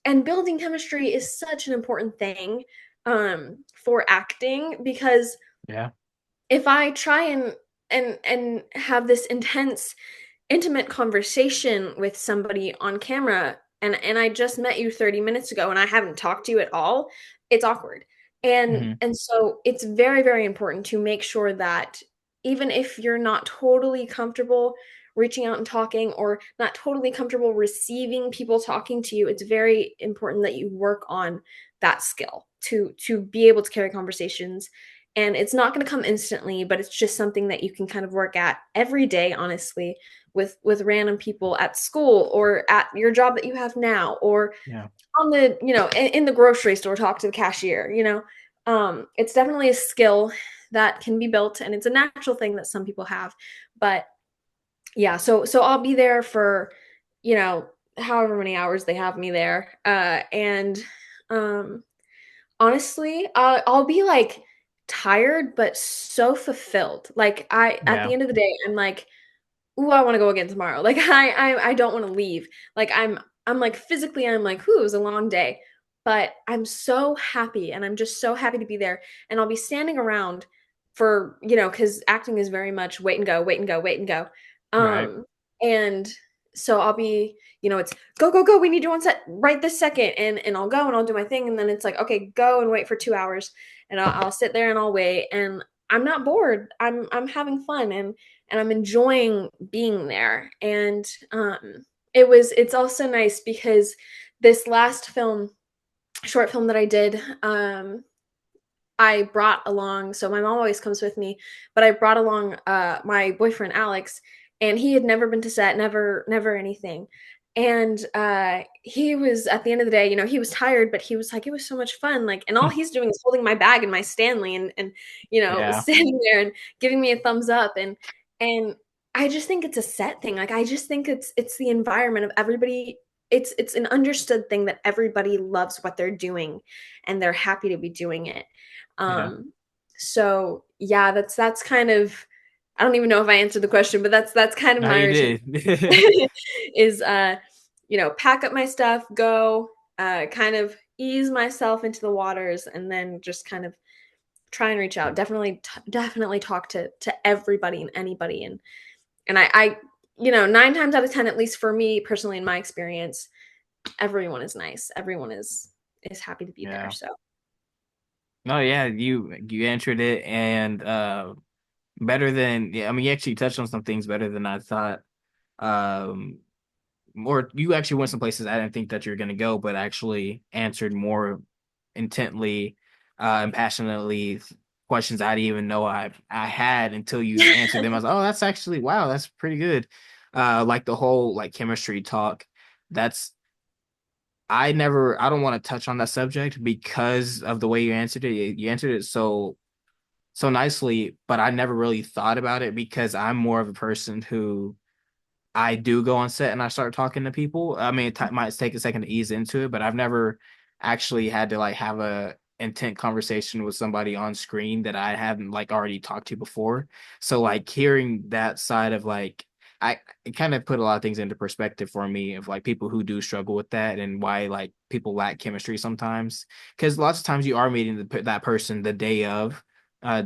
And building chemistry is such an important thing for acting because Yeah. if I try and have this intense intimate conversation with somebody on camera and I just met you 30 minutes ago and I haven't talked to you at all, it's awkward. Hmm. And so it's very, very important to make sure that even if you're not totally comfortable reaching out and talking or not totally comfortable receiving people talking to you, it's very important that you work on that skill to be able to carry conversations. And it's not going to come instantly, but it's just something that you can kind of work at every day, honestly, with random people at school or at your job that you have now or Yeah. on the in the grocery store, talk to the cashier. It's definitely a skill that can be built and it's a natural thing that some people have. But yeah, so I'll be there for you know however many hours they have me there, and um honestly, I'll be like tired but so fulfilled. Like I at the Yeah. end of the day I'm like, ooh, I want to go again tomorrow. Like I don't want to leave. Like I'm like physically I'm like, ooh, it was a long day. But I'm so happy and I'm just so happy to be there. And I'll be standing around for, because acting is very much wait and go, wait and go, wait and go. Right. Um, and so I'll be, it's go, go, go, we need you on set right this second. And I'll go and I'll do my thing. And then it's like, okay, go and wait for 2 hours. And I'll sit there and I'll wait. And I'm not bored. I'm having fun and I'm enjoying being there. And it's also nice because this last short film that I did, I brought along, so my mom always comes with me, but I brought along my boyfriend Alex, and he had never been to set, never anything. And he was at the end of the day, he was tired, but he was like, it was so much fun. Like, and all he's doing is holding my bag and my Stanley and Yeah. standing there and giving me a thumbs up. And I just think it's a set thing. Like I just think it's the environment of everybody. It's an understood thing that everybody loves what they're doing and they're happy to be doing it. Yeah. um, so yeah, that's kind of, I don't even know if I answered the question, but that's kind of No, my you routine did. is pack up my stuff, go, kind of ease myself into the waters, and then just kind of try and reach out. Definitely talk to everybody and anybody, and I 9 times out of 10, at least for me personally in my experience, everyone is nice. Everyone is happy to be there. Yeah. So No, yeah, you answered it and better than yeah, I mean you actually touched on some things better than I thought. Um or you actually went some places I didn't think that you're gonna go, but actually answered more intently and passionately questions I didn't even know I had until you answered them. I was like, oh, that's actually wow, that's pretty good. Like the whole like chemistry talk. That's I don't want to touch on that subject because of the way you answered it. You answered it so nicely, but I never really thought about it because I'm more of a person who I do go on set and I start talking to people. I mean, might take a second to ease into it, but I've never actually had to like have a intent conversation with somebody on screen that I haven't like already talked to before. So like hearing that side of like it kind of put a lot of things into perspective for me of like people who do struggle with that and why like people lack chemistry sometimes. Because lots of times you are meeting that person the day of.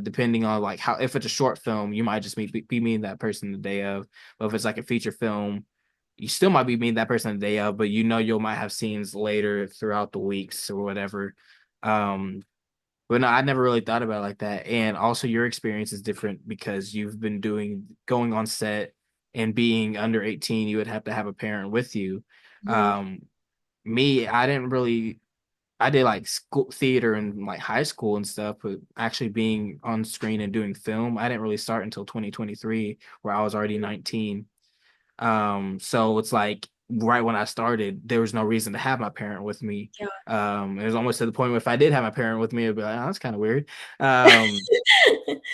Depending on like how if it's a short film, you might just be meeting that person the day of, but if it's like a feature film, you still might be meeting that person the day of, but you might have scenes later throughout the weeks or whatever. Um, but no, I never really thought about it like that. And also your experience is different because you've been going on set and being under 18, you would have to have a parent with you. mhm. Um, me, I didn't really I did like school theater in like high school and stuff, but actually being on screen and doing film, I didn't really start until 2023, where I was already 19. So it's like right when I started, there was no reason to have my parent with me. Yeah. It was almost to the point where if I did have my parent with me, it'd be like, oh, that's kind of weird. Um,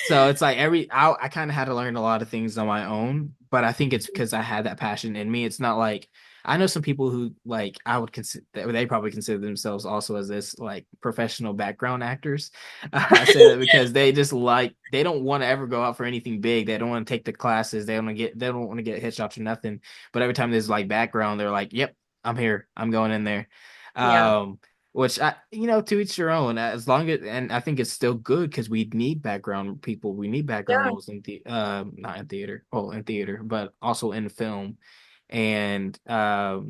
so it's like I kind of had to learn a lot of things on my own, but I think it's because I had that passion in me. It's not like I know some people who like I would consider they probably consider themselves also as this like professional background actors. I say that because they just like they don't want to ever go out for anything big. They don't want to take the classes. They don't want to get headshots or nothing. But every time there's like background, they're like, "Yep." I'm here. I'm going in there. Yeah. Um, which to each their own. As long as, and I think it's still good because we need background people. We need background Yeah. roles in the not in theater, well, in theater, but also in film. And I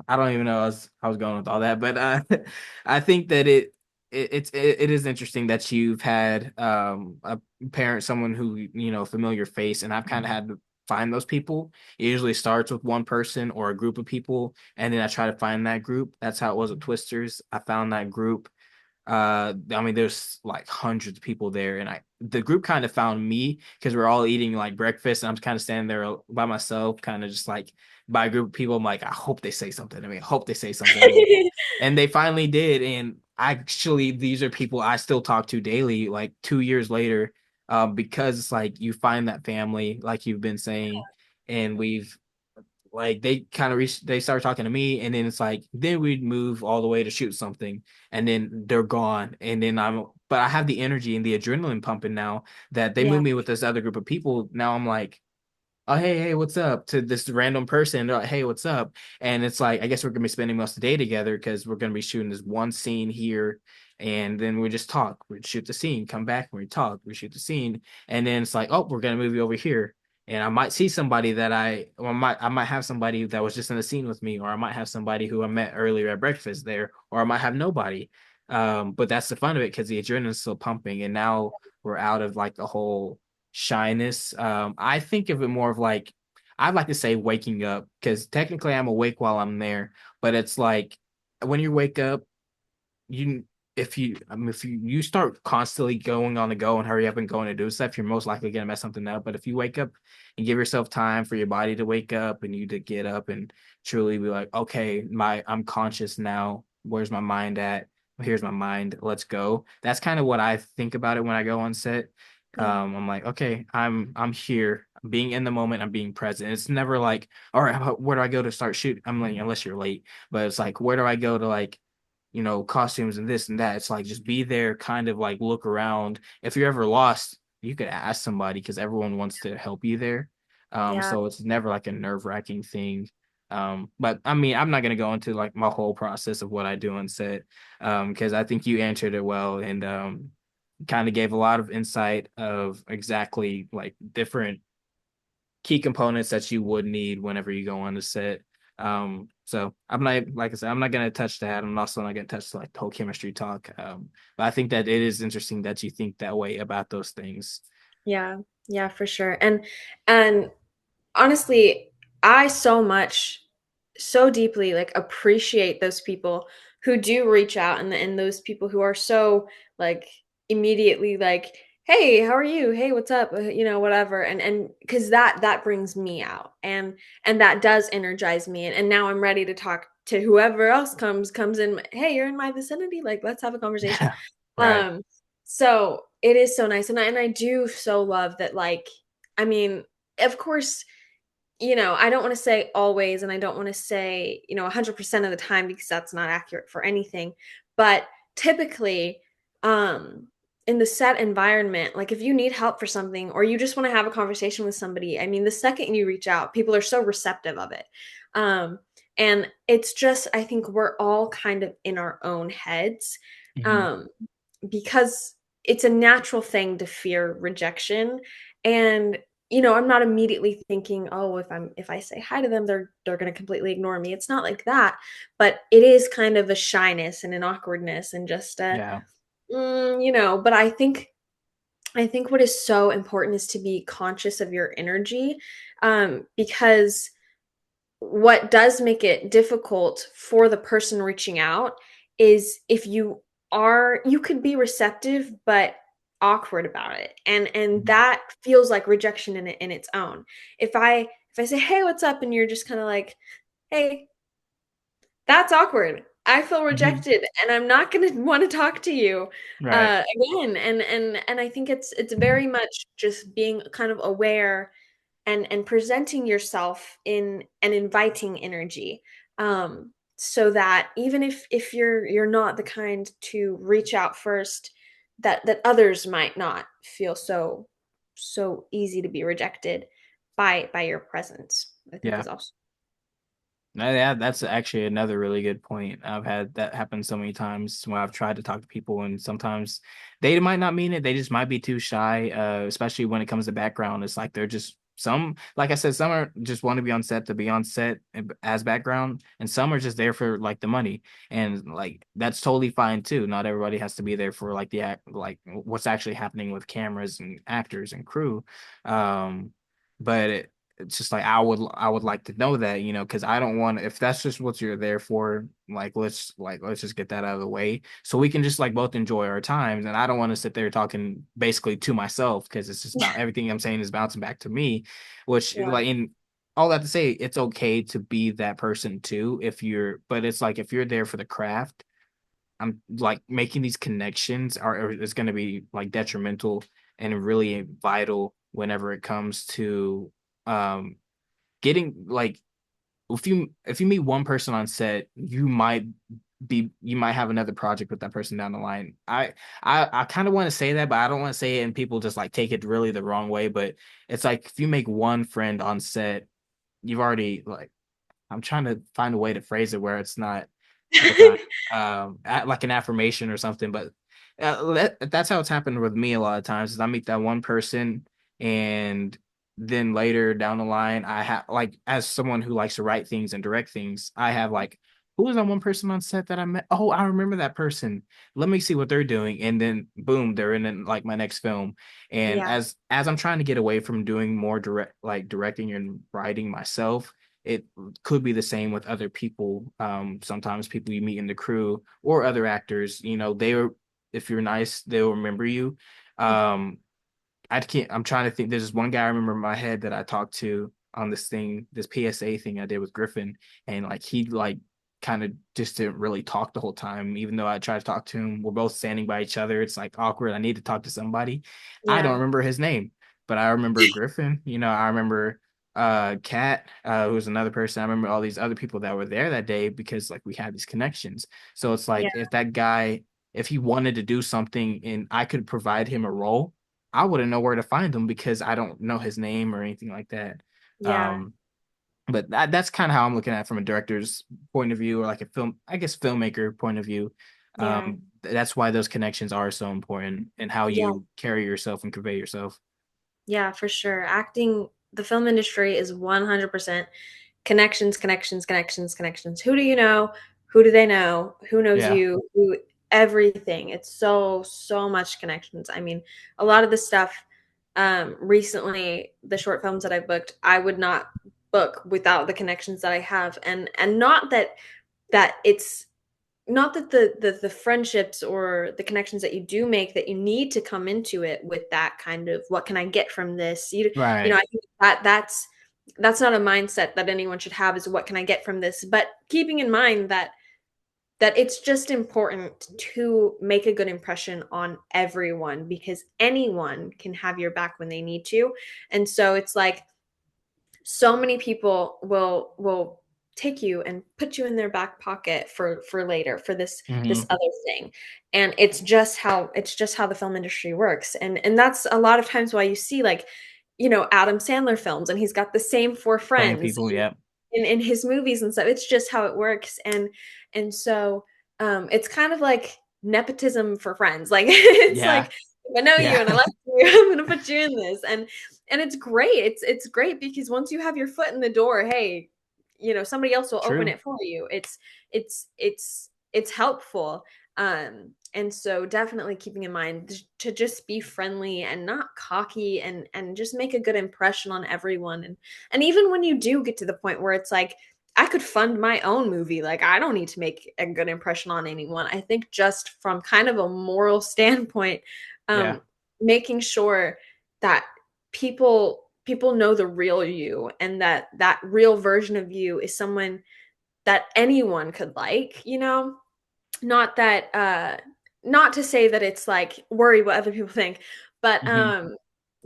don't even know I was going with all that, but I think that it is interesting that you've had a parent, someone who familiar face, and I've kind of had to find those people. It usually starts with one person or a group of people, and then I try to find that group. That's how it was with Twisters. I found that group. I mean, there's like hundreds of people there, and the group kind of found me because we're all eating like breakfast, and I'm kind of standing there by myself, kind of just like by a group of people. I'm like, I hope they say something to me. I hope they say something to me, and they finally did. And actually, these are people I still talk to daily, like 2 years later, because it's like you find that family, like you've been saying, and we've like they kind of they started talking to me, and then it's like then we'd move all the way to shoot something, and then they're gone, and then but I have the energy and the adrenaline pumping now that they move Yeah. me with this other group of people. Now I'm like, oh, hey, what's up, to this random person. They're like, hey, what's up? And it's like, I guess we're gonna be spending most of the day together because we're gonna be shooting this one scene here, and then we just talk. We shoot the scene, come back, we talk, we shoot the scene, and then it's like, oh, we're gonna move you over here. And I might see somebody that or I might have somebody that was just in the scene with me, or I might have somebody who I met earlier at breakfast there, or I might have nobody. But that's the fun of it because the adrenaline's still pumping, and now we're out of like the whole shyness. I think of it more of like I'd like to say waking up because technically I'm awake while I'm there, but it's like when you wake up, you if you start constantly going on the go and hurry up and going to do stuff, you're most likely gonna mess something up. But if you wake up and give yourself time for your body to wake up and you to get up and truly be like, okay, I'm conscious now. Where's my mind at? Here's my mind. Let's go. That's kind of what I think about it when I go on set. Yeah. I'm like, okay, I'm here. I'm being in the moment. I'm being present. It's never like, all right, where do I go to start shooting? I'm like, unless you're late, but it's like, where do I go to like costumes and this and that. It's like just be there, kind of like look around. If you're ever lost, you could ask somebody because everyone wants to help you there. Yeah. So it's never like a nerve-wracking thing. But I mean, I'm not gonna go into like my whole process of what I do on set, because I think you answered it well and kind of gave a lot of insight of exactly like different key components that you would need whenever you go on the set. So I'm not, like I said, I'm not gonna touch that. I'm also not gonna touch like the whole chemistry talk. But I think that it is interesting that you think that way about those things. Yeah. Yeah, for sure. And honestly, I so deeply like appreciate those people who do reach out, and those people who are so like immediately like, "Hey, how are you? Hey, what's up?" Whatever. And because that brings me out, and that does energize me, and now I'm ready to talk to whoever else comes in. Hey, you're in my vicinity, like let's have a conversation. Yeah. Right. Um, so it is so nice, and I do so love that. Like, I mean, of course, I don't want to say always, and I don't want to say, 100% of the time because that's not accurate for anything. But typically, um, in the set environment, like if you need help for something or you just want to have a conversation with somebody, I mean, the second you reach out, people are so receptive of it. Um, and it's just, I think we're all kind of in our own heads, Mhm. um, because it's a natural thing to fear rejection. And I'm not immediately thinking, oh, if I say hi to them, they're going to completely ignore me. It's not like that, but it is kind of a shyness and an awkwardness and just Yeah. but I think what is so important is to be conscious of your energy, because what does make it difficult for the person reaching out is if you could be receptive but awkward about it, and Mhm. that feels like rejection in its own. If I say, hey, what's up, and you're just kind of like, hey, that's awkward. I feel Mhm. rejected and I'm not going to want to talk to you Right. again. And I think it's very much just being kind of aware and presenting yourself in an inviting energy, so that even if you're not the kind to reach out first, that others might not feel so easy to be rejected by your presence, I think Yeah. is also. No, yeah, that's actually another really good point. I've had that happen so many times when I've tried to talk to people, and sometimes they might not mean it. They just might be too shy, especially when it comes to background. It's like they're just some, like I said, some are just want to be on set to be on set as background, and some are just there for like the money, and like that's totally fine too. Not everybody has to be there for like the act, like what's actually happening with cameras and actors and crew. Um, but it's just like I would like to know that, because I don't want, if that's just what you're there for, let's just get that out of the way so we can just like both enjoy our times. And I don't want to sit there talking basically to myself because it's just about everything I'm saying is bouncing back to me, which Yeah. like in all that to say, it's okay to be that person too but it's like if you're there for the craft, I'm like making these connections is going to be like detrimental and really vital whenever it comes to um getting like if you meet one person on set, you might have another project with that person down the line. I kind of want to say that, but I don't want to say it and people just like take it really the wrong way. But it's like if you make one friend on set, you've already like I'm trying to find a way to phrase it where it's not like like an affirmation or something. But that's how it's happened with me a lot of times. Is I meet that one person, and then later down the line, I have like as someone who likes to write things and direct things, I have like. Who was that one person on set that I met? Oh, I remember that person. Let me see what they're doing, and then boom, they're in like my next film. And Yeah. as I'm trying to get away from doing more directing and writing myself, it could be the same with other people. Sometimes people you meet in the crew or other actors, if you're nice, they'll remember you. Um, I'm trying to think. There's this one guy I remember in my head that I talked to on this PSA thing I did with Griffin, and like he like kind of just didn't really talk the whole time, even though I tried to talk to him. We're both standing by each other. It's like awkward. I need to talk to somebody. I don't Yeah. remember his name, but I remember Griffin. I remember Kat, who was another person. I remember all these other people that were there that day because like we had these connections. So it's Yeah. like if he wanted to do something and I could provide him a role, I wouldn't know where to find him because I don't know his name or anything like that. Yeah. Um, but that's kind of how I'm looking at it from a director's point of view, or like I guess filmmaker point of view. Yeah. That's why those connections are so important and how Yeah. you carry yourself and convey yourself. Yeah, for sure. Acting, the film industry is 100% connections, connections, connections, connections. Who do you know? Who do they know? Who knows Yeah. you? Who, everything. It's so, so much connections. I mean, a lot of the stuff recently, the short films that I've booked, I would not book without the connections that I have. And not that it's not that the friendships or the connections that you do make that you need to come into it with that kind of what can I get from this, Right. I think that's not a mindset that anyone should have, is what can I get from this, but keeping in mind that it's just important to make a good impression on everyone because anyone can have your back when they need to. And so it's like so many people will take you and put you in their back pocket for later for this Hmm. other thing. And it's just how the film industry works. And that's a lot of times why you see, like, Adam Sandler films, and he's got the same four Same friends people. Yeah. in his movies and stuff. It's just how it works. And so it's kind of like nepotism for friends. Like it's Yeah. like, if I know you Yeah. and I like you, I'm gonna put you in this. And it's great. It's great because once you have your foot in the door, hey, somebody else will open True. it for you. It's helpful. And so definitely keeping in mind to just be friendly and not cocky, and just make a good impression on everyone. And even when you do get to the point where it's like, I could fund my own movie, like I don't need to make a good impression on anyone. I think just from kind of a moral standpoint, Yeah. um, making sure that people know the real you, and that real version of you is someone that anyone could like. Not that not to say that it's like worry what other people think, but Hmm.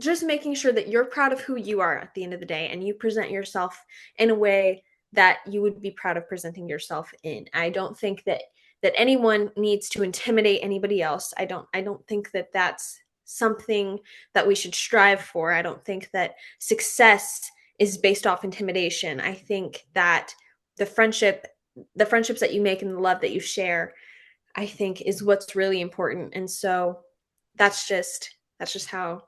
just making sure that you're proud of who you are at the end of the day, and you present yourself in a way that you would be proud of presenting yourself in. I don't think that anyone needs to intimidate anybody else. I don't think that that's something that we should strive for. I don't think that success is based off intimidation. I think that the friendship, the friendships that you make and the love that you share, I think is what's really important. And so that's just how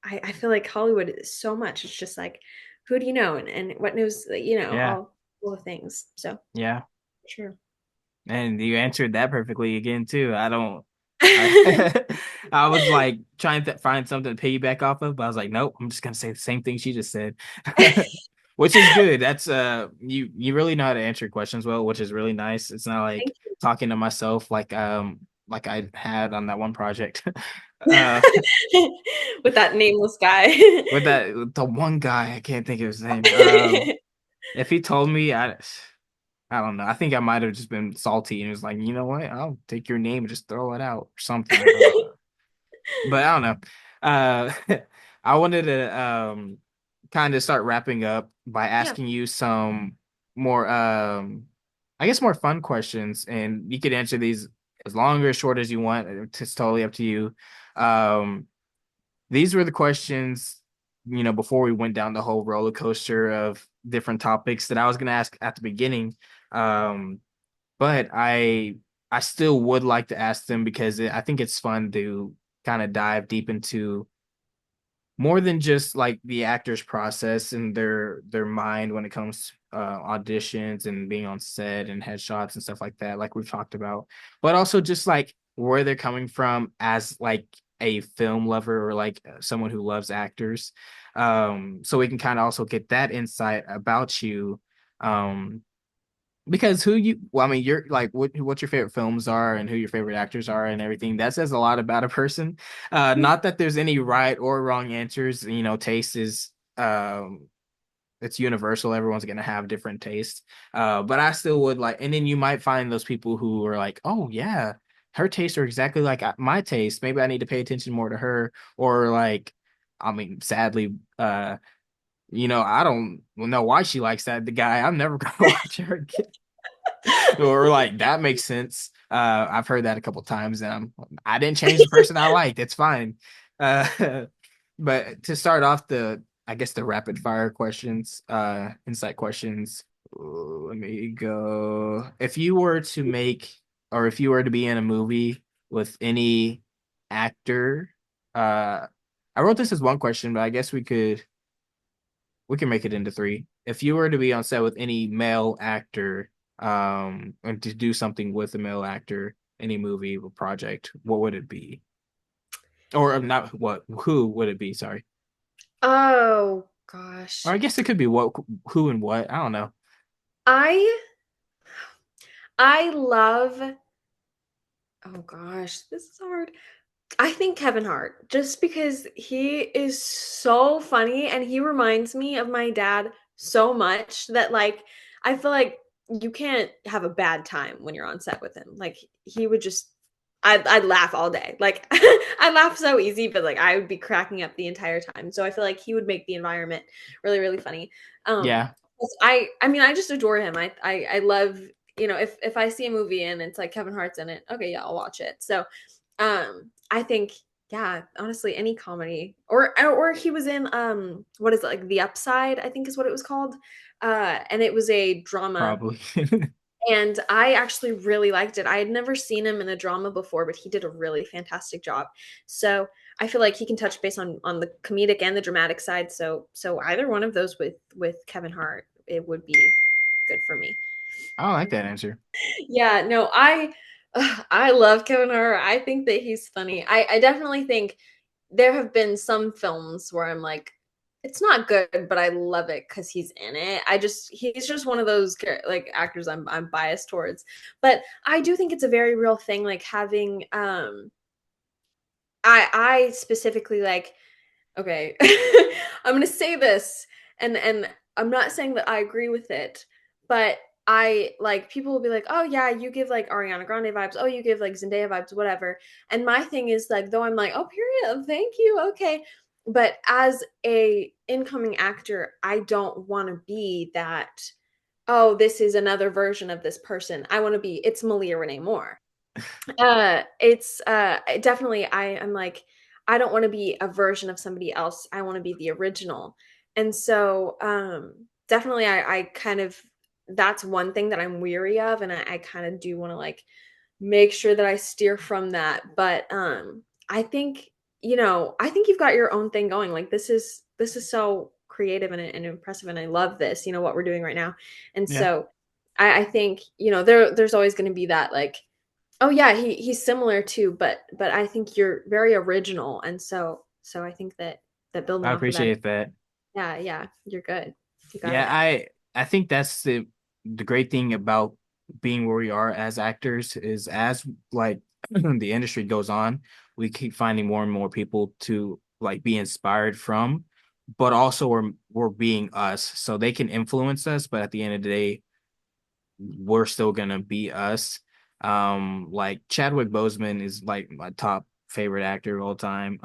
I feel like Hollywood is so much. It's just like, who do you know, and what knows, Yeah. all the things. So Yeah. sure. And you answered that perfectly again too. I don't I I was like trying to find something to piggyback off of, but I was like, nope, I'm just gonna say the same thing she just said. Which is good. That's you really know how to answer questions well, which is really nice. It's not like Thank you. talking to myself like I had on that one project. Uh With that nameless guy. with that the one guy, I can't think of his name. If he told me I don't know. I think I might have just been salty and was like, you know what? I'll take your name and just throw it out or something. But I don't know. I wanted to kind of start wrapping up by Yeah. asking you some more I guess more fun questions, and you could answer these as long or as short as you want. It's totally up to you. Um these were the questions, before we went down the whole roller coaster of different topics that I was going to ask at the beginning. Um, but I still would like to ask them because I think it's fun to kind of dive deep into more than just like the actor's process and their mind when it comes auditions and being on set and headshots and stuff like that, like we've talked about, but also just like where they're coming from as like a film lover or like someone who loves actors, so we can kind of also get that insight about you, um because I mean, you're like what your favorite films are and who your favorite actors are and everything. That says a lot about a person. Not that there's any right or wrong answers. Taste is it's universal. Everyone's gonna have different tastes. But I still would like, and then you might find those people who are like, oh yeah, her tastes are exactly like my taste. Maybe I need to pay attention more to her, or like, I mean, sadly, I don't know why she likes that the guy. I'm never gonna watch her again. Or like that makes sense. I've heard that a couple times, and I didn't change the person I liked. It's fine. Uh, but to start off I guess the rapid fire questions, insight questions. Let me go. If you were to make, or if you were to be in a movie with any actor, I wrote this as one question, but I guess we can make it into three. If you were to be on set with any male actor, and to do something with a male actor, any movie or project, what would it be? Or not what, who would it be? Sorry. Oh Or gosh. I guess it could be what, who, and what. I don't know. I I love oh gosh, this is hard. I think Kevin Hart, just because he is so funny and he reminds me of my dad so much that like I feel like you can't have a bad time when you're on set with him. Like he would just I'd laugh all day. Like I laugh so easy, but like I would be cracking up the entire time. So I feel like he would make the environment really, really funny. Um Yeah. I mean I just adore him. I love, if I see a movie and it's like Kevin Hart's in it, okay, yeah, I'll watch it. So I think, yeah, honestly, any comedy, or he was in what is it, like The Upside, I think is what it was called, and it was a drama, Probably. and I actually really liked it. I had never seen him in a drama before, but he did a really fantastic job. So I feel like he can touch base on the comedic and the dramatic side. So either one of those with Kevin Hart, it would be good for me. I like that answer. Yeah, no, I love Kevin Hart. I think that he's funny. I definitely think there have been some films where I'm like, it's not good, but I love it because he's in it. He's just one of those like actors I'm biased towards. But I do think it's a very real thing, like having I specifically like, okay, I'm gonna say this, and I'm not saying that I agree with it, but I like people will be like, oh yeah, you give like Ariana Grande vibes, oh you give like Zendaya vibes, whatever. And my thing is like, though I'm like, oh period, thank you, okay. But as a incoming actor, I don't want to be that. Oh, this is another version of this person. I want to be. It's Malia Renee Moore. It's definitely I'm like I don't want to be a version of somebody else. I want to be the original. And so definitely I kind of that's one thing that I'm weary of, and I kind of do want to like make sure that I steer from that. But I think, I think you've got your own thing going. Like this is so creative and impressive, and I love this, what we're doing right now. And Yeah, so I think, there's always going to be that like, oh yeah, he's similar too, but I think you're very original, and so I think that building I off of that, appreciate that. yeah, yeah, you're good. You got Yeah, it. I think that's the great thing about being where we are as actors is as like the industry goes on, we keep finding more and more people to like be inspired from, but also we're being us, so they can influence us, but at the end of the day, we're still gonna be us. Like Chadwick Boseman is like my top favorite actor of all time.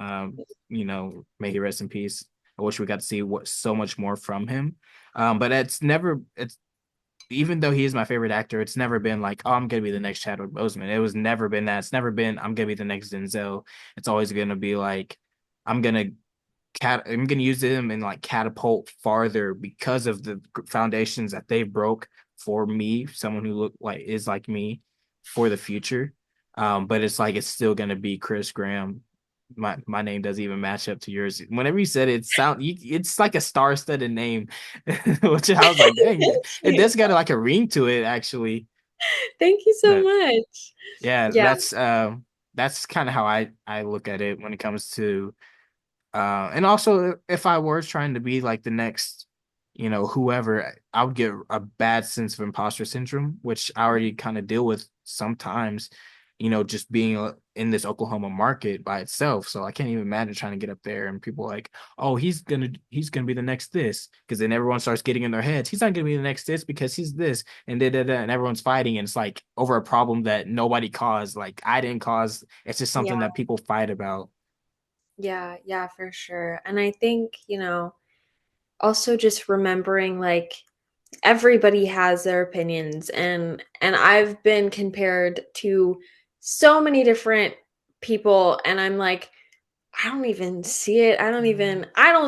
May he rest in peace. I wish we got to see what so much more from him. But it's even though he is my favorite actor, it's never been like, oh, I'm gonna be the next Chadwick Boseman. It was never been that. It's never been I'm gonna be the next Denzel. It's always gonna be like I'm gonna I'm gonna use them and like catapult farther because of the foundations that they broke for me, someone who look like is like me for the future. But it's like it's still gonna be Chris Graham. My name doesn't even match up to yours. Whenever you said it, it's like a star-studded name, which I was like, dang, Thank it you. does got like a ring to it actually. Thank you so But much. yeah, Yeah, that's kind of how I look at it when it comes to and also if I was trying to be like the next, whoever, I would get a bad sense of imposter syndrome, which I already kind of deal with sometimes, just being in this Oklahoma market by itself. So I can't even imagine trying to get up there and people like, oh, he's gonna be the next this, because then everyone starts getting in their heads, he's not gonna be the next this because he's this and da da da, and everyone's fighting, and it's like over a problem that nobody caused, like I didn't cause. It's just something yeah, that people fight about. yeah, yeah, for sure. And I think, also just remembering like everybody has their opinions, and I've been compared to so many different people, and I'm like, I don't even see it. I don't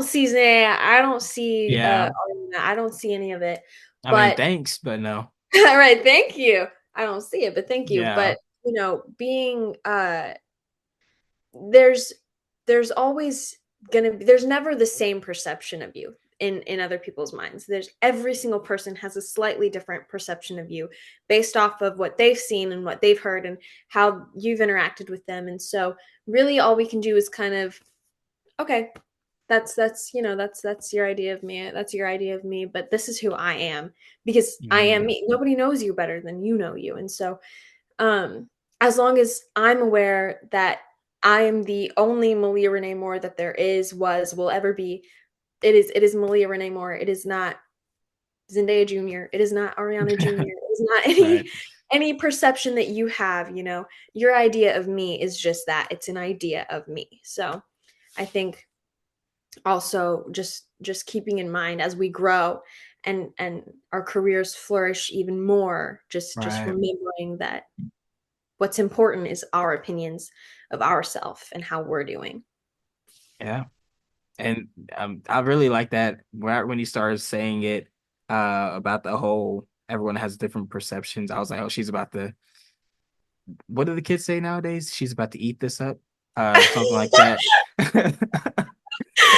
see Zay. I don't see Yeah. Ariana. I don't see any of it. I mean, But thanks, but no. all right, thank you. I don't see it, but thank you. Yeah, But being there's always gonna be, there's never the same perception of you in other people's minds. There's every single person has a slightly different perception of you based off of what they've seen and what they've heard and how you've interacted with them. And so really all we can do is kind of, okay, that's your idea of me. That's your idea of me, but this is who I am because I am mm, me. Nobody knows you better than you know you. And so um, as long as I'm aware that I am the only Maliyah Renee Moore that there is, was, will ever be, it is Maliyah Renee Moore. It is not Zendaya Jr. It is not Ariana Jr. It is not right. any perception that you have, your idea of me is just that. It's an idea of me. So I think also just keeping in mind as we grow and our careers flourish even more, just Right. remembering that what's important is our opinions of ourself and how we're doing. Yeah. And I really like that when you started saying it about the whole everyone has different perceptions. I was like, oh, she's about to, what do the kids say nowadays? She's about to eat this up, something like that.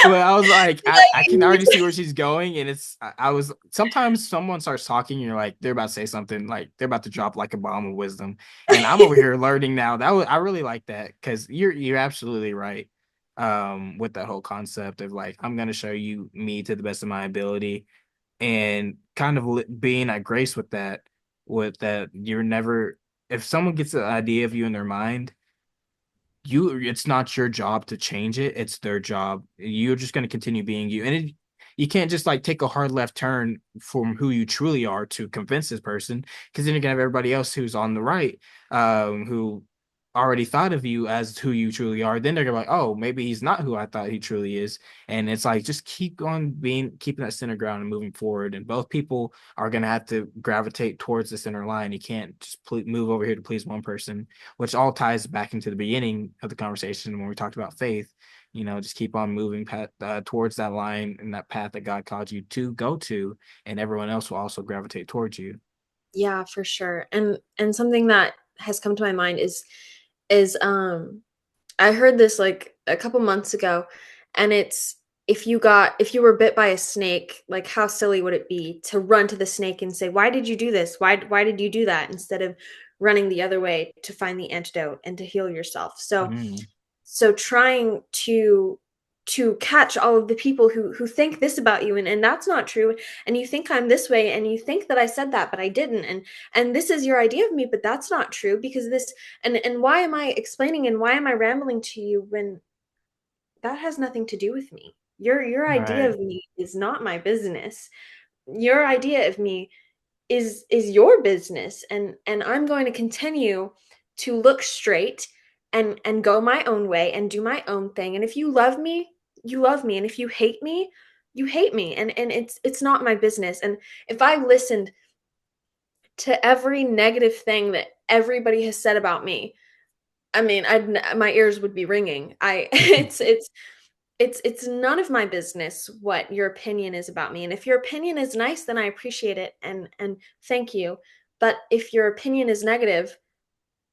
Well, I was like, I can already see where she's going, and I was sometimes someone starts talking, and you're like, they're about to say something, like they're about to drop like a bomb of wisdom, and I'm over here learning now. I really like that because you're absolutely right, with that whole concept of like I'm gonna show you me to the best of my ability, and kind of being at grace with that you're never, if someone gets an idea of you in their mind, it's not your job to change it, it's their job. You're just going to continue being you, and you can't just like take a hard left turn from who you truly are to convince this person, because then you're going to have everybody else who's on the right, who already thought of you as who you truly are. Then they're gonna be like, oh, maybe he's not who I thought he truly is. And it's like just keep on keeping that center ground and moving forward, and both people are gonna have to gravitate towards the center line. You can't just move over here to please one person, which all ties back into the beginning of the conversation when we talked about faith. just keep on moving towards that line and that path that God called you to go to, and everyone else will also gravitate towards you. Yeah, for sure. And something that has come to my mind is I heard this like a couple months ago, and it's if you were bit by a snake, like how silly would it be to run to the snake and say, "Why did you do this? Why did you do that?" instead of running the other way to find the antidote and to heal yourself. Mm, So trying to catch all of the people who think this about you, and that's not true, and you think I'm this way, and you think that I said that but I didn't, and this is your idea of me, but that's not true because this, and why am I explaining and why am I rambling to you when that has nothing to do with me? Your idea right, of me is not my business. Your idea of me is your business, and I'm going to continue to look straight and go my own way and do my own thing. And if you love me, you love me, and if you hate me, you hate me, and it's not my business. And if I listened to every negative thing that everybody has said about me, I mean, my ears would be ringing. I it's none of my business what your opinion is about me. And if your opinion is nice, then I appreciate it and thank you. But if your opinion is negative,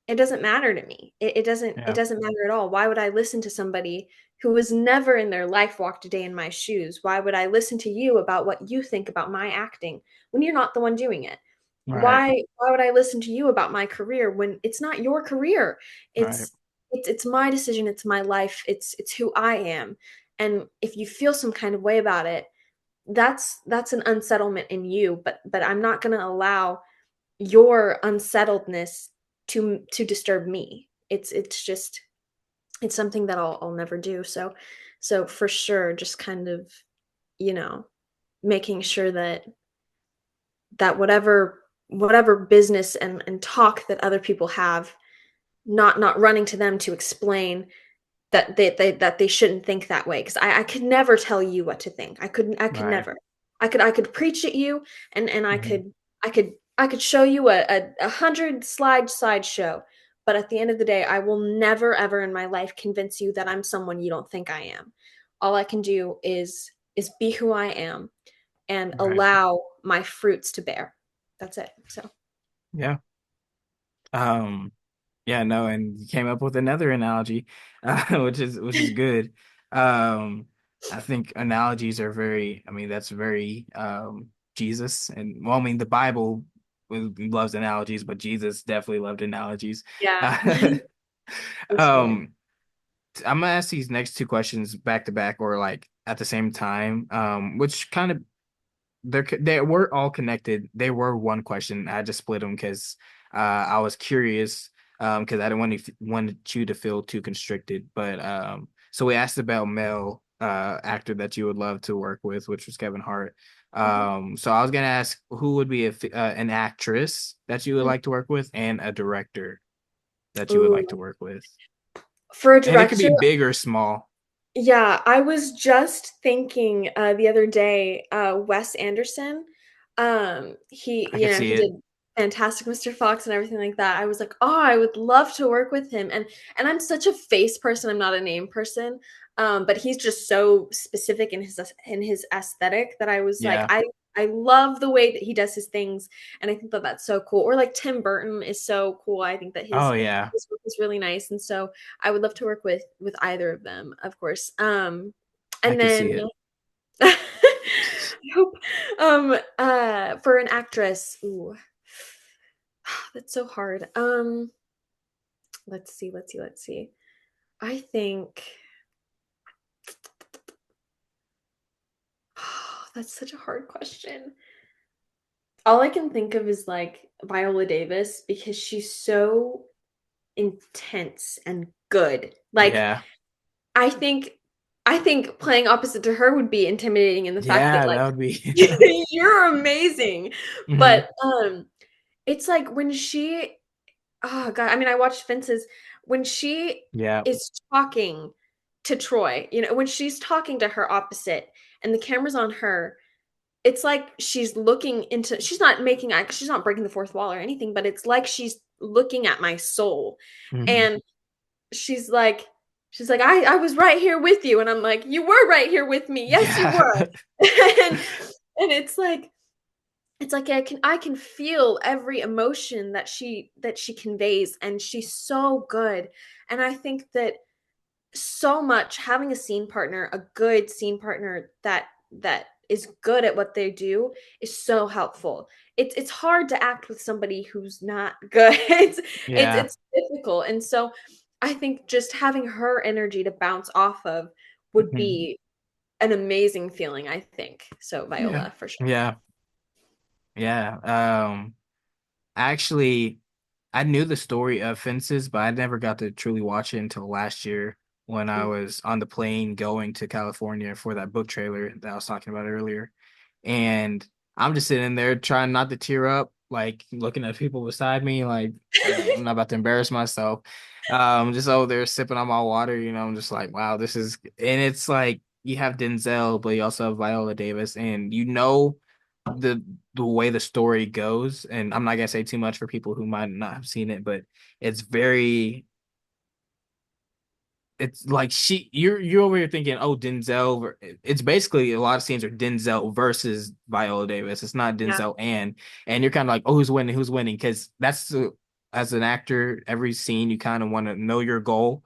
it doesn't matter to me. It yeah, doesn't matter at all. Why would I listen to somebody who has never in their life walked a day in my shoes? Why would I listen to you about what you think about my acting when you're not the one doing it? right, Why would I listen to you about my career when it's not your career? right, It's my decision, it's my life, it's who I am. And if you feel some kind of way about it, that's an unsettlement in you, but I'm not going to allow your unsettledness to disturb me. It's just it's something that I'll never do. So for sure just kind of, you know, making sure that whatever business and talk that other people have, not running to them to explain that they shouldn't think that way, because I could never tell you what to think. I could right. never. I could preach at you, and Hmm. I could show you a 100 slide show, but at the end of the day, I will never ever in my life convince you that I'm someone you don't think I am. All I can do is be who I am and Right. allow my fruits to bear. That's it. So Yeah. Um, yeah, no, and you came up with another analogy, which is good. Um, I think analogies are I mean, that's very Jesus, and well, I mean, the Bible loves analogies, but Jesus definitely loved analogies. yeah, Uh, for sure. um, I'm gonna ask these next two questions back to back or like at the same time, which kind of they were all connected. They were one question. I just split them because I was curious because I didn't wanted you to feel too constricted. But so we asked about male actor that you would love to work with, which was Kevin Hart. Mhm. So I was gonna ask who would be an actress that you would like to work with and a director that you would like to Ooh. work with, For a and it could director, be big or small. yeah, I was just thinking the other day, Wes Anderson. I could He see did it. Fantastic Mr. Fox and everything like that. I was like, oh, I would love to work with him. And I'm such a face person. I'm not a name person. But he's just so specific in his aesthetic that I was like, Yeah. I love the way that he does his things, and I think that that's so cool. Or like Tim Burton is so cool. I think that Oh yeah. his work is really nice, and so I would love to work with either of them, of course. I And could see then it. I hope for an actress, ooh, that's so hard. Let's see. I think that's such a hard question. All I can think of is like Viola Davis because she's so intense and good. Like Yeah. I think I think playing opposite to her would be intimidating in the fact that Yeah, like that would be. you're amazing. Hmm. But it's like when she oh god, I mean I watched Fences when she Yeah. is talking to Troy, you know, when she's talking to her opposite and the camera's on her, it's like she's looking into she's not making eye she's not breaking the fourth wall or anything, but it's like she's looking at my soul. Hmm. And she's like she's like, I was right here with you. And I'm like, you were right here with me. Yes, you Yeah. were. and and it's like I can feel every emotion that she conveys, and she's so good. And I think that so much having a scene partner, a good scene partner that is good at what they do is so helpful. It's hard to act with somebody who's not good. It's Yeah. it's difficult. And so I think just having her energy to bounce off of would Mhm. be an amazing feeling, I think. So Yeah. Viola for sure. Yeah. Yeah. Actually, I knew the story of Fences, but I never got to truly watch it until last year when I Mm. was on the plane going to California for that book trailer that I was talking about earlier. And I'm just sitting there trying not to tear up, like looking at people beside me, like I'm not about to embarrass myself. Just over there sipping on my water, I'm just like, wow, this is, and it's like you have Denzel, but you also have Viola Davis, and the way the story goes, and I'm not gonna say too much for people who might not have seen it, but it's very it's like you're over here thinking, oh, it's basically a lot of scenes are Denzel versus Viola Davis. It's not Yeah. Denzel and you're kind of like, oh, who's winning? Because as an actor, every scene you kind of want to know your goal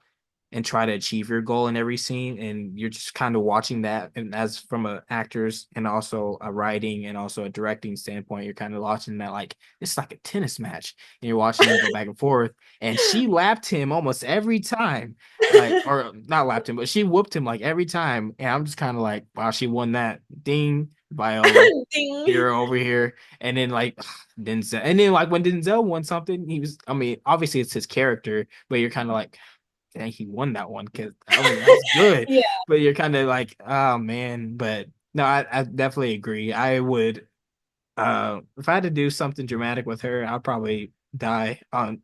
and try to achieve your goal in every scene, and you're just kind of watching that, and as from a actors and also a writing and also a directing standpoint, you're kind of watching that like it's like a tennis match, and you're watching them go back and forth, and she lapped him almost every time, like, or not lapped him, but she whooped him like every time, and I'm just kind of like, wow, she won that. Ding, Viola, Ding. you're over here. And then like Denzel, and then like when Denzel won something, I mean, obviously it's his character, but you're kind of like, dang, he won that one because I mean that's good. Yeah. But you're kind of like, oh man. But no, I definitely agree. I would if I had to do something dramatic with her, I'd probably die on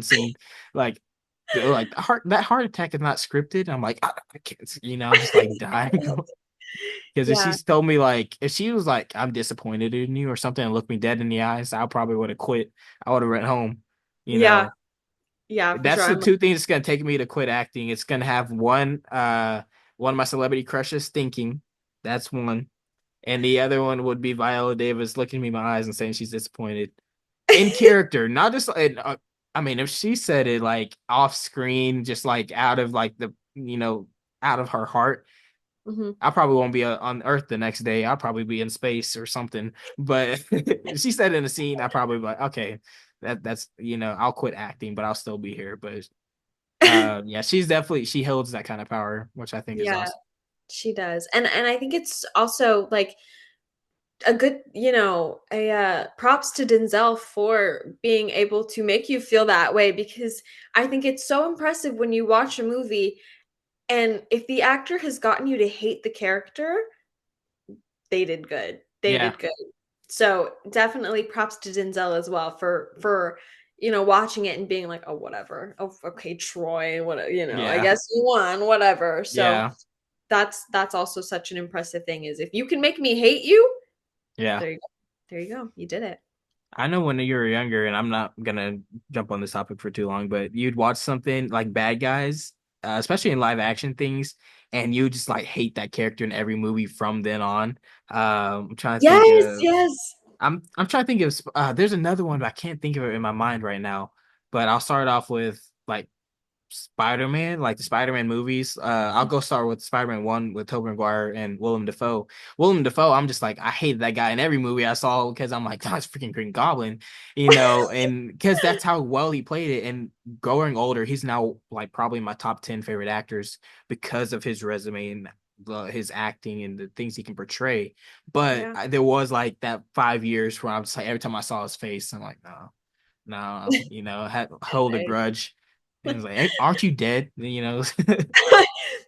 scene. Like like that heart attack is not scripted. I'm like, I can't, I'm just like dying. Because if Yeah. she's told me like if she was like, I'm disappointed in you or something and looked me dead in the eyes, I probably would have quit. I would have went home, you Yeah. know. Yeah, for sure. That's the I'm two things that's gonna take me to quit acting. It's gonna have one of my celebrity crushes thinking. That's one. And the other one would be Viola Davis looking me in my eyes and saying she's disappointed. In character, not just I mean, if she said it like off screen, just like out of like out of her heart, Mhm. I probably won't be on Earth the next day. I'll probably be in space or something. But if she said in a scene, I probably be like, okay, that's I'll quit acting, but I'll still be here. But yeah, she holds that kind of power, which I think is Yeah, awesome. she does. And I think it's also like a good, a props to Denzel for being able to make you feel that way, because I think it's so impressive when you watch a movie and if the actor has gotten you to hate the character, they did good. They Yeah, did good. So definitely props to Denzel as well for watching it and being like, oh, whatever. Oh, okay, Troy, what, I yeah, guess you won, whatever. So yeah, that's also such an impressive thing, is if you can make me hate you, yeah. there you go. There you go. You did it. I know when you were younger, and I'm not gonna jump on this topic for too long, but you'd watch something like Bad Guys, especially in live action things, and you just like hate that character in every movie from then on. I'm trying to think Yes, of yes. I'm trying to think of there's another one, but I can't think of it in my mind right now. But I'll start off with like Spider-Man, like the Spider-Man movies. I'll go start with Spider-Man 1 with Tobey Maguire and Willem Dafoe. Willem Dafoe, I'm just like, I hated that guy in every movie I saw because I'm like, God, it's freaking Green Goblin, and because that's how well he played it. And growing older, he's now like probably my top 10 favorite actors because of his resume and his acting and the things he can portray. But Yeah. there was like that 5 years where I'm just like, every time I saw his face, I'm like, no, no, hold a grudge. And it's like, hey, aren't you dead?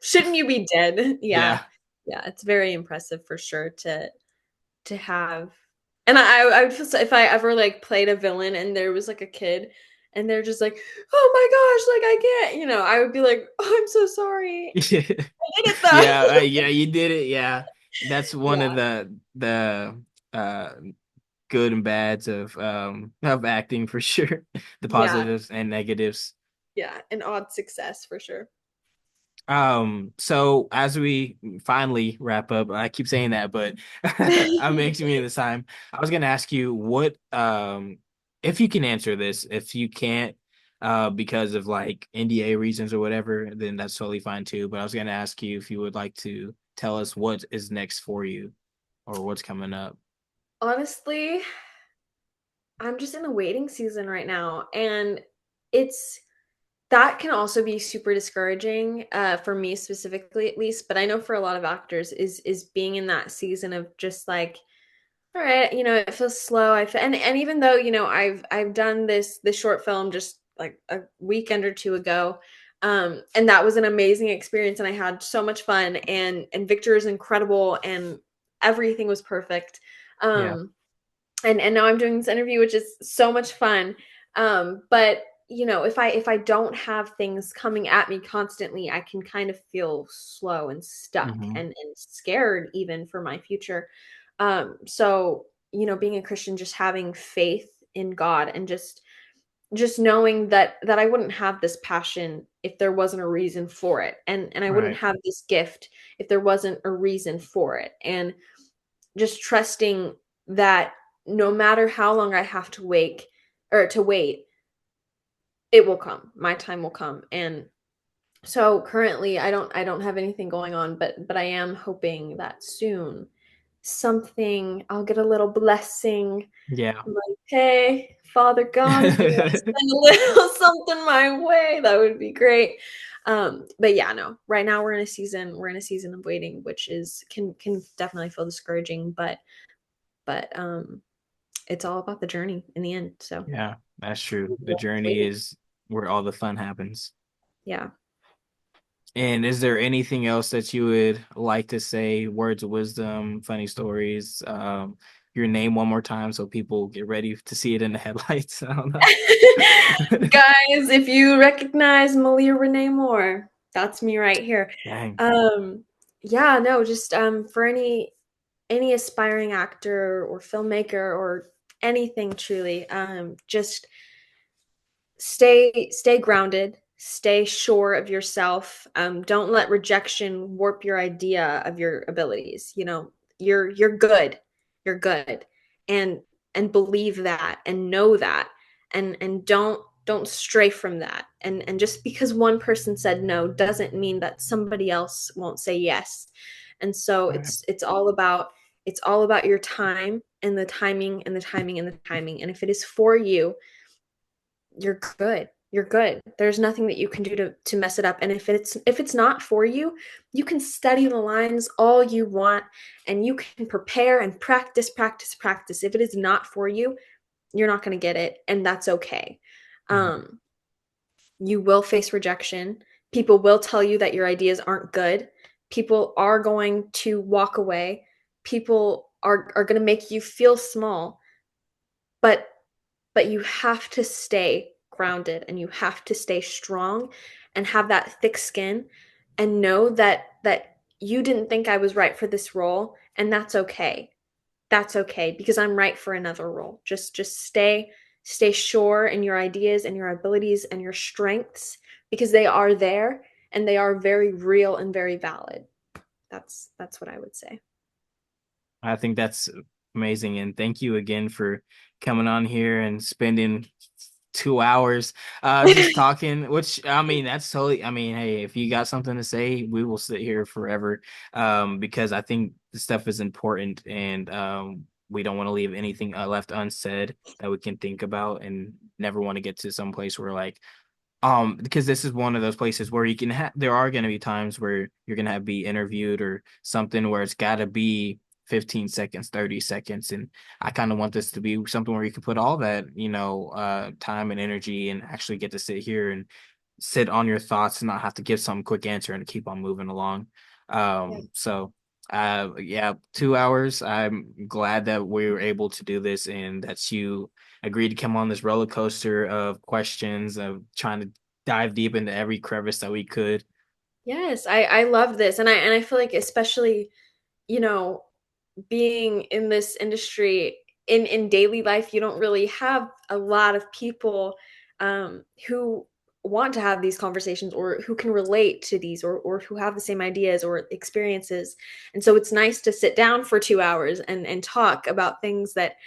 Shouldn't you be dead? Yeah. Yeah. Yeah, it's very impressive for sure to have. And I would feel so if I ever like played a villain and there was like a kid and they're just like, "Oh my gosh, like I can't," I would be like, "Oh, I'm so sorry. I did it Yeah, though." yeah, you did it. Yeah. That's one of Yeah. the good and bads of acting for sure. The Yeah. positives and negatives. Yeah, an odd success for sure. So as we finally wrap up, I keep saying that, but I'm actually meaning this time. I was gonna ask you what, if you can answer this. If you can't, because of like NDA reasons or whatever, then that's totally fine too. But I was gonna ask you if you would like to tell us what is next for you or what's coming up. Honestly, I'm just in the waiting season right now, and it's that can also be super discouraging, for me specifically at least, but I know for a lot of actors is being in that season of just like, all right, it feels slow. And even though, I've done this short film just like a weekend or two ago, and that was an amazing experience, and I had so much fun, and Victor is incredible, and everything was perfect. Yeah. Um, and now I'm doing this interview, which is so much fun. But if I don't have things coming at me constantly, I can kind of feel slow and stuck Hmm. and scared even for my future. So being a Christian, just having faith in God, and just knowing that I wouldn't have this passion if there wasn't a reason for it, and I wouldn't Right. have this gift if there wasn't a reason for it, and just trusting that no matter how long I have to wait, it will come. My time will come. And so currently I don't have anything going on, but I am hoping that soon something I'll get a little blessing. Yeah. I'm like, hey, Father God, if you want to send a little something my way, that would be great. But yeah, no. Right now we're in a season of waiting, which is can definitely feel discouraging, but it's all about the journey in the end. So Yeah, that's true. The just journey waiting. is where all the fun happens. Yeah. And is there anything else that you would like to say? Words of wisdom, funny stories, your name one more time so people get ready to see it in the headlights. I don't know. Guys, if you recognize Malia Renee Moore, that's me right here. Dang. Um, yeah, no, just for any aspiring actor or filmmaker or anything truly, just stay grounded, stay sure of yourself. Don't let rejection warp your idea of your abilities. You're good. You're good. And believe that, and know that, and don't stray from that. And just because one person said no doesn't mean that somebody else won't say yes. And so Right. it's all about your time, and the timing, and the timing, and the timing. And if it is for you, you're good. You're good. There's nothing that you can do to mess it up. And if it's not for you, you can study the lines all you want, and you can prepare and practice, practice, practice. If it is not for you, you're not going to get it, and that's okay. Mhm. Um, you will face rejection. People will tell you that your ideas aren't good. People are going to walk away. People are going to make you feel small, but you have to stay grounded, and you have to stay strong, and have that thick skin, and know that you didn't think I was right for this role, and that's okay. That's okay, because I'm right for another role. Just stay sure in your ideas and your abilities and your strengths, because they are there, and they are very real and very valid. That's what I would say. I think that's amazing. And thank you again for coming on here and spending 2 hours just talking, which I mean that's totally, I mean, hey, if you got something to say, we will sit here forever. Because I think the stuff is important, and we don't want to leave anything left unsaid that we can think about, and never want to get to some place where like, because this is one of those places where you can have, there are going to be times where you're going to have be interviewed or something where it's got to be 15 seconds, 30 seconds. And I kind of want this to be something where you can put all that, time and energy, and actually get to sit here and sit on your thoughts and not have to give some quick answer and keep on moving along. Yeah. So yeah, 2 hours. I'm glad that we were able to do this, and that you agreed to come on this roller coaster of questions, of trying to dive deep into every crevice that we could. Yes, I love this, and I feel like, especially, you know, being in this industry, in daily life, you don't really have a lot of people, who want to have these conversations or who can relate to these or who have the same ideas or experiences. And so it's nice to sit down for 2 hours and talk about things that,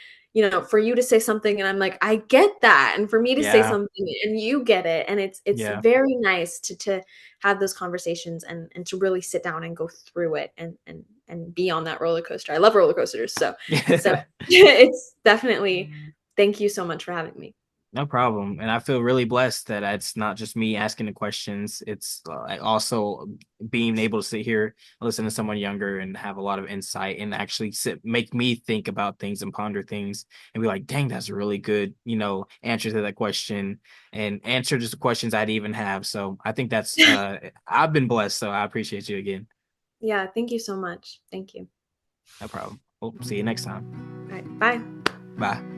for you to say something and I'm like, I get that. And for me to say Yeah, something and you get it. And it's yeah. very nice to have those conversations and to really sit down and go through it and be on that roller coaster. I love roller coasters. So it's definitely thank you so much for having me. No problem. And I feel really blessed that it's not just me asking the questions. It's also being able to sit here, listen to someone younger, and have a lot of insight, and actually make me think about things and ponder things, and be like, "Dang, that's a really good, answer to that question," and answer just the questions I'd even have. So I think that's I've been blessed. So I appreciate you again. Yeah, thank you so much. Thank you. No problem. We'll see you next time. All right, bye. Bye.